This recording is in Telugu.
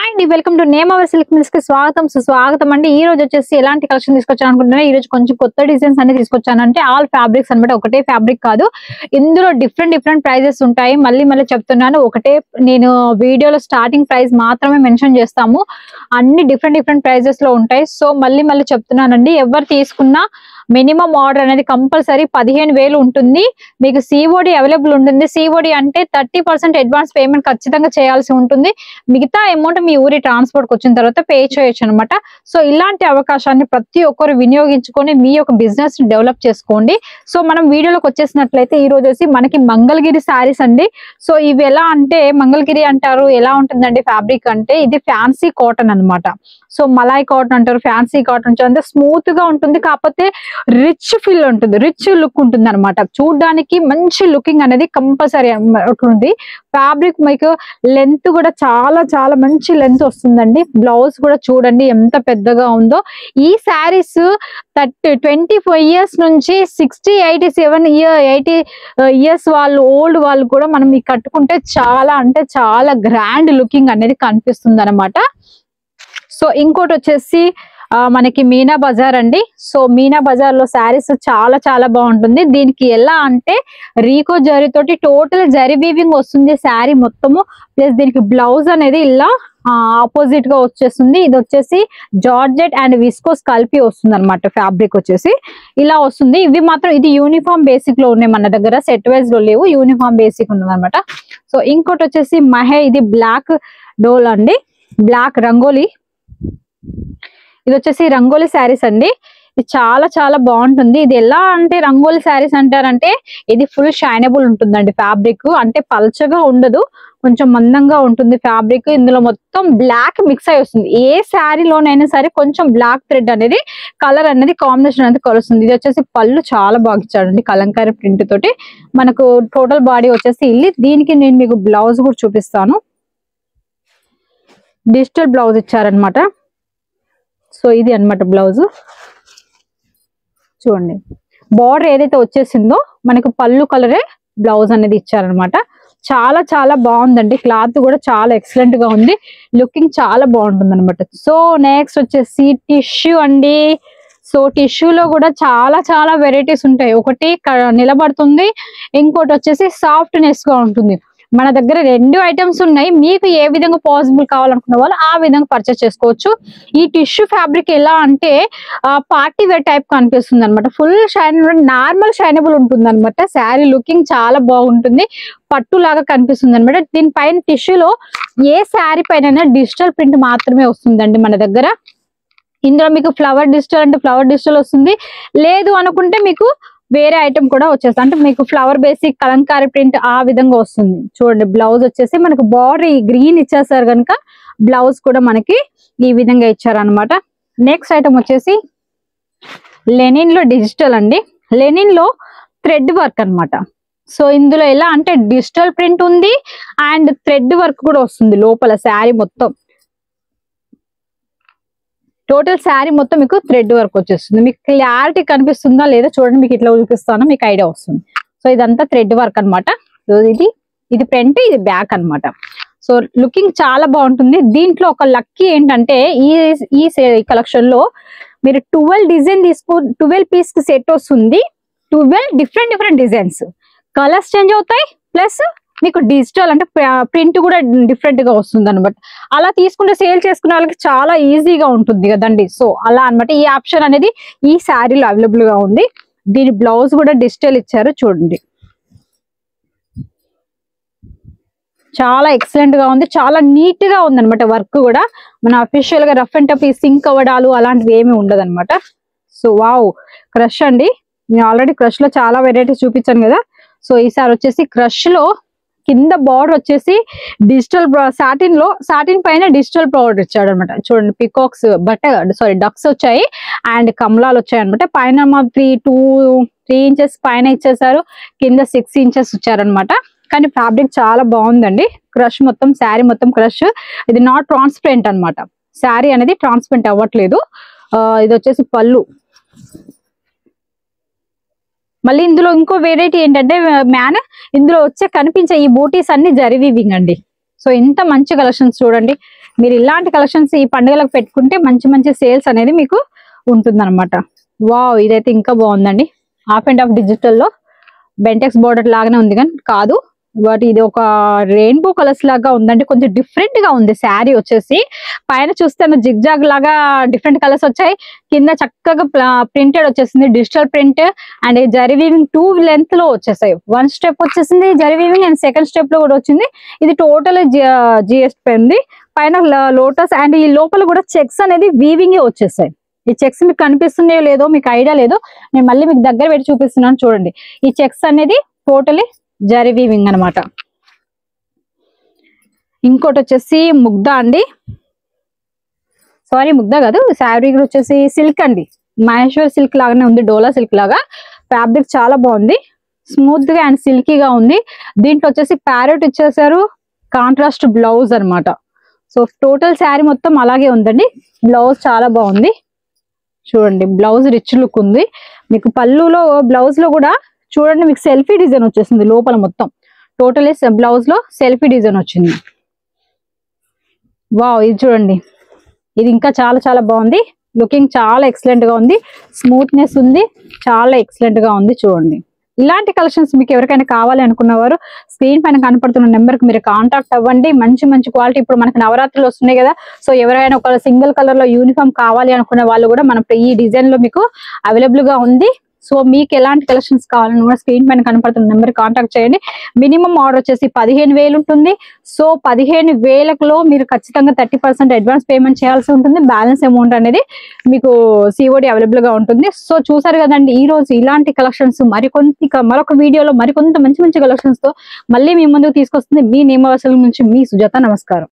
అండి welcome to name our silk mills కి స్వాగతం సుస్వాగతం అండి. ఈ రోజు వచ్చేసి ఎలాంటి కలెక్షన్ తీసుకొచ్చాను అనుకుంటున్నా. ఈ రోజు కొంచెం కొత్త డిజైన్స్ అన్ని తీసుకొచ్చాను. అంటే ఆల్ ఫ్యాబ్రిక్స్ అన్నమాట, ఒకటే ఫ్యాబ్రిక్ కాదు, ఇందులో డిఫరెంట్ ప్రైజెస్ ఉంటాయి. మళ్ళీ చెప్తున్నాను, ఒకటే నేను వీడియోలో స్టార్టింగ్ ప్రైస్ మాత్రమే మెన్షన్ చేస్తాము, అన్ని డిఫరెంట్ ప్రైజెస్ లో ఉంటాయి. సో మళ్ళీ చెప్తున్నానండి, ఎవరు తీసుకున్నా మినిమం ఆర్డర్ అనేది కంపల్సరీ 15,000 ఉంటుంది. మీకు సిఓడి అవైలబుల్ ఉంటుంది. సిఓడి అంటే 30% అడ్వాన్స్ పేమెంట్ ఖచ్చితంగా చేయాల్సి ఉంటుంది. మిగతా అమౌంట్ మీ ఊరి ట్రాన్స్పోర్ట్ కి వచ్చిన తర్వాత పే చేయొచ్చు అనమాట. సో ఇలాంటి అవకాశాన్ని ప్రతి ఒక్కరు వినియోగించుకొని మీ యొక్క బిజినెస్ డెవలప్ చేసుకోండి. సో మనం వీడియోలోకి వచ్చేసినట్లయితే ఈ రోజు వచ్చి మనకి మంగళగిరి శారీస్ అండి. సో ఇవి ఎలా అంటే, మంగళగిరి అంటారు, ఎలా ఉంటుందండి ఫ్యాబ్రిక్ అంటే, ఇది ఫ్యాన్సీ కాటన్ అన్నమాట. సో మలాయ్ కాటన్ అంటారు, ఫ్యాన్సీ కాటన్ అంటే స్మూత్ గా ఉంటుంది, కాకపోతే రిచ్ ఫీల్ ఉంటుంది, రిచ్ లుక్ ఉంటుంది అనమాట. చూడడానికి మంచి లుకింగ్ అనేది కంపల్సరీ ఉంటుంది. ఫ్యాబ్రిక్ మీకు లెంత్ కూడా చాలా మంచి లెంత్ వస్తుందండి. బ్లౌజ్ కూడా చూడండి ఎంత పెద్దగా ఉందో. ఈ శారీస్ 25 ఇయర్స్ నుంచి 60, 80 ఇయర్స్ వాళ్ళు, ఓల్డ్ వాళ్ళు కూడా మనం ఈ కట్టుకుంటే చాలా అంటే చాలా గ్రాండ్ లుకింగ్ అనేది కనిపిస్తుంది అనమాట. సో ఇంకోటి వచ్చేసి మనకి మీనా బజార్ అండి. సో మీనా బజార్ లో శారీస్ చాలా బాగుంటుంది. దీనికి ఎలా అంటే రీకో జరీ తోటి టోటల్ జరీ వీవింగ్ వస్తుంది శారీ మొత్తము. ప్లస్ దీనికి బ్లౌజ్ అనేది ఇలా ఆపోజిట్ గా వచ్చేస్తుంది. ఇది వచ్చేసి జార్జెట్ అండ్ విస్కోస్ కలిపి వస్తుంది అనమాట. ఫ్యాబ్రిక్ వచ్చేసి ఇలా వస్తుంది. ఇవి మాత్రం ఇది యూనిఫామ్ బేసిక్ లో ఉన్నాయి మన దగ్గర, సెట్ వైజ్ లో లేవు, యూనిఫామ్ బేసిక్ ఉన్నది అనమాట. సో ఇంకోటి వచ్చేసి ఇది బ్లాక్ డోల్ అండి, బ్లాక్ రంగోలీ. ఇది వచ్చేసి రంగోలీ శారీస్ అండి. ఇది చాలా బాగుంటుంది. ఇది ఎలా అంటే రంగోలీ శారీస్ అంటారంటే, ఇది ఫుల్ షైనబుల్ ఉంటుందండి. ఫ్యాబ్రిక్ అంటే పల్చగా ఉండదు, కొంచెం మందంగా ఉంటుంది ఫ్యాబ్రిక్. ఇందులో మొత్తం బ్లాక్ మిక్స్ అయి వస్తుంది. ఏ శారీలోనైనా సరే కొంచెం బ్లాక్ థ్రెడ్ అనేది, కలర్ అనేది కాంబినేషన్ అనేది కలుస్తుంది. ఇది వచ్చేసి పళ్ళు చాలా బాగా ఇచ్చాడండి, కలంకారీ ప్రింట్ తోటి. మనకు టోటల్ బాడీ వచ్చేసి ఇల్లి. దీనికి నేను మీకు బ్లౌజ్ కూడా చూపిస్తాను. డిజిటల్ బ్లౌజ్ ఇచ్చారనమాట. సో ఇది అన్నమాట బ్లౌజ్. చూడండి, బార్డర్ ఏదైతే వచ్చేసిందో మనకు పళ్ళు కలరే బ్లౌజ్ అనేది ఇచ్చారనమాట. చాలా బాగుందండి. క్లాత్ కూడా చాలా ఎక్సలెంట్ గా ఉంది, లుకింగ్ చాలా బాగుంటుంది అనమాట. సో నెక్స్ట్ వచ్చేసి టిష్యూ అండి. సో టిష్యూలో కూడా చాలా వెరైటీస్ ఉంటాయి. ఒకటి నిలబడుతుంది, ఇంకోటి వచ్చేసి సాఫ్ట్నెస్ గా ఉంటుంది. మన దగ్గర 2 ఐటమ్స్ ఉన్నాయి. మీకు ఏ విధంగా పాసిబుల్ కావాలనుకున్న వాళ్ళు ఆ విధంగా పర్చేస్ చేసుకోవచ్చు. ఈ టిష్యూ ఫ్యాబ్రిక్ ఎలా అంటే పార్టీ వేర్ టైప్ కనిపిస్తుంది అనమాట. ఫుల్ షైనబుల్, నార్మల్ షైనబుల్ ఉంటుంది అనమాట. శారీ లుకింగ్ చాలా బాగుంటుంది, పట్టు లాగా కనిపిస్తుంది అనమాట. దీనిపైన టిష్యూలో ఏ శారీ పైన డిజిటల్ ప్రింట్ మాత్రమే వస్తుందండి మన దగ్గర. ఇందులో మీకు ఫ్లవర్ డిజిటల్ అంటే ఫ్లవర్ డిజిటల్ వస్తుంది, లేదు అనుకుంటే మీకు వేరే ఐటమ్ కూడా వచ్చేస్తుంది. అంటే మీకు ఫ్లవర్ బేసిక్ కలంకారీ ప్రింట్ ఆ విధంగా వస్తుంది. చూడండి, బ్లౌజ్ వచ్చేసి మనకు బార్డర్ గ్రీన్ ఇచ్చేసారు కనుక బ్లౌజ్ కూడా మనకి ఈ విధంగా ఇచ్చారనమాట. నెక్స్ట్ ఐటమ్ వచ్చేసి లెనిన్ లో డిజిటల్ అండి. లెనిన్ లో థ్రెడ్ వర్క్ అనమాట. సో ఇందులో ఎలా అంటే డిజిటల్ ప్రింట్ ఉంది అండ్ థ్రెడ్ వర్క్ కూడా వస్తుంది లోపల శారీ మొత్తం. టోటల్ శారీ మొత్తం మీకు థ్రెడ్ వర్క్ వచ్చేస్తుంది. మీకు క్లారిటీ కనిపిస్తుందా లేదా చూడండి, మీకు ఇట్లా చూపిస్తాను, మీకు ఐడియా వస్తుంది. సో ఇదంతా థ్రెడ్ వర్క్ అనమాట. ఇది ఫ్రంట్, ఇది బ్యాక్ అనమాట. సో లుకింగ్ చాలా బాగుంటుంది. దీంట్లో ఒక లక్కీ ఏంటంటే ఈ కలెక్షన్ లో మీరు 12 డిజైన్ 12 పీస్ కి సెట్ వస్తుంది. 12 డిఫరెంట్ డిజైన్స్, కలర్స్ చేంజ్ అవుతాయి. ప్లస్ మీకు డిజిటల్ అంటే ప్రింట్ కూడా డిఫరెంట్ గా వస్తుంది అనమాట. అలా తీసుకుంటే సేల్ చేసుకునే వాళ్ళకి చాలా ఈజీగా ఉంటుంది కదండి. సో అలా అనమాట. ఈ ఆప్షన్ అనేది ఈ శారీలో అవైలబుల్ గా ఉంది. దీని బ్లౌజ్ కూడా డిజిటల్ ఇచ్చారు చూడండి, చాలా ఎక్సలెంట్ గా ఉంది, చాలా నీట్ గా ఉంది అనమాట. వర్క్ కూడా మన అఫీషియల్ గా రఫ్ అండ్ టఫ్ సింక్ అవ్వడాలు అలాంటివి ఏమి ఉండదు అనమాట. సో వావ్, క్రష్ అండి. నేను ఆల్రెడీ క్రష్ లో చాలా వెరైటీస్ చూపించాను కదా. సో ఈసారి వచ్చేసి క్రష్ లో కింద బార్డర్ వచ్చేసి డిజిటల్ సాటిన్ పైన డిజిటల్ బార్డర్ ఇచ్చాడు అనమాట. చూడండి, పికాక్స్ డక్స్ వచ్చాయి అండ్ కమలాలు వచ్చాయి అనమాట. పైన 3 ఇంచెస్ పైన ఇచ్చేసారు, కింద 6 ఇంచెస్ ఇచ్చారనమాట. కానీ ఫ్యాబ్రిక్ చాలా బాగుందండి. క్రష్ మొత్తం, శారీ మొత్తం క్రష్. ఇది నాట్ ట్రాన్స్పరెంట్ అనమాట. శారీ అనేది ట్రాన్స్పరెంట్ అవ్వట్లేదు. ఇది వచ్చేసి పళ్ళు. మళ్ళీ ఇందులో ఇంకో వెరైటీ ఏంటంటే ఇందులో వచ్చే కనిపించే ఈ బూటీస్ అన్ని జరీ వీవింగ్ అండి. సో ఇంత మంచి కలెక్షన్స్ చూడండి. మీరు ఇలాంటి కలెక్షన్స్ ఈ పండుగలకు పెట్టుకుంటే మంచి మంచి సేల్స్ అనేది మీకు ఉంటుంది అనమాట. వావ్, ఇదైతే ఇంకా బాగుందండి. హాఫ్ అండ్ హాఫ్ డిజిటల్లో బెంటెక్స్ బోర్డర్ లాగానే ఉంది కానీ కాదు, బట్ ఇది ఒక రెయిన్బో కలర్స్ లాగా ఉందండి. కొంచెం డిఫరెంట్ గా ఉంది శారీ వచ్చేసి. పైన చూస్తే జిగ్ జాగ్ లాగా డిఫరెంట్ కలర్స్ వచ్చాయి. కింద చక్కగా ప్రింటెడ్ వచ్చేసింది, digital print and zari weaving 2 length లో వచ్చేసాయి. 1 స్టెప్ వచ్చేసింది zari weaving and second step లో కూడా వచ్చింది. ఇది టోటల్ జిఎస్పీ ఉంది. పైన లోటస్ అండ్ ఈ లోపల కూడా చెక్స్ అనేది వీవింగ్ వచ్చేసాయి. ఈ చెక్స్ మీకు కనిపిస్తున్నాయో లేదో మీకు ఐడియా లేదు, నేను మళ్ళీ మీకు దగ్గర పెట్టి చూపిస్తున్నాను చూడండి. ఈ చెక్స్ అనేది టోటలీ జరీ వీవింగ్ అనమాట. ఇంకోటి వచ్చేసి ముగ్ధా అండి, సారీ ముగ్ధా కాదు, శారీ వచ్చేసి సిల్క్ అండి. మహేశ్వర్ సిల్క్ లాగానే ఉంది, డోలా సిల్క్ లాగా. ఫ్యాబ్రిక్ చాలా బాగుంది, స్మూత్ గా అండ్ సిల్కీగా ఉంది. దీంట్లో వచ్చేసి ప్యారెట్ ఇచ్చేసారు, కాంట్రాస్ట్ బ్లౌజ్ అనమాట. సో టోటల్ శారీ మొత్తం అలాగే ఉందండి. బ్లౌజ్ చాలా బాగుంది చూడండి, బ్లౌజ్ రిచ్ లుక్ ఉంది. మీకు పళ్ళులో బ్లౌజ్ లో కూడా చూడండి మీకు సెల్ఫీ డిజైన్ వచ్చేసింది లోపల మొత్తం. టోటలీ బ్లౌజ్ లో సెల్ఫీ డిజైన్ వచ్చింది. వావ్, ఇది చూడండి, ఇది ఇంకా చాలా చాలా బాగుంది. లుకింగ్ చాలా ఎక్సలెంట్ గా ఉంది, స్మూత్నెస్ ఉంది, చాలా ఎక్సలెంట్ గా ఉంది చూడండి. ఇలాంటి కలెక్షన్స్ మీకు ఎవరికైనా కావాలి అనుకున్నవారు స్క్రీన్ పైన కనపడుతున్న నెంబర్ కి మీరు కాంటాక్ట్ అవ్వండి. మంచి మంచి క్వాలిటీ, ఇప్పుడు మనకి నవరాత్రులు వస్తున్నాయి కదా, సో ఎవరైనా ఒక సింగిల్ కలర్ లో యూనిఫామ్ కావాలి అనుకునే వాళ్ళు కూడా మన ఈ డిజైన్ లో మీకు అవైలబుల్ గా ఉంది. సో మీకు ఎలాంటి కలెక్షన్స్ కావాలని కూడా స్క్రీన్ పైన కనపడుతున్న నెంబర్ కాంటాక్ట్ చేయండి. మినిమం ఆర్డర్ వచ్చేసి 15,000 ఉంటుంది. సో 15,000లో మీరు ఖచ్చితంగా 30% అడ్వాన్స్ పేమెంట్ చేయాల్సి ఉంటుంది. బ్యాలెన్స్ అమౌంట్ అనేది మీకు సిఓడి అవైలబుల్ గా ఉంటుంది. సో చూసారు కదండి, ఈ రోజు ఇలాంటి కలెక్షన్స్ మరొక వీడియోలో మరికొంత మంచి మంచి కలెక్షన్స్ తో మళ్ళీ మీ ముందుకు తీసుకొస్తుంది మీ నియమవసల నుంచి మీ సుజాత. నమస్కారం.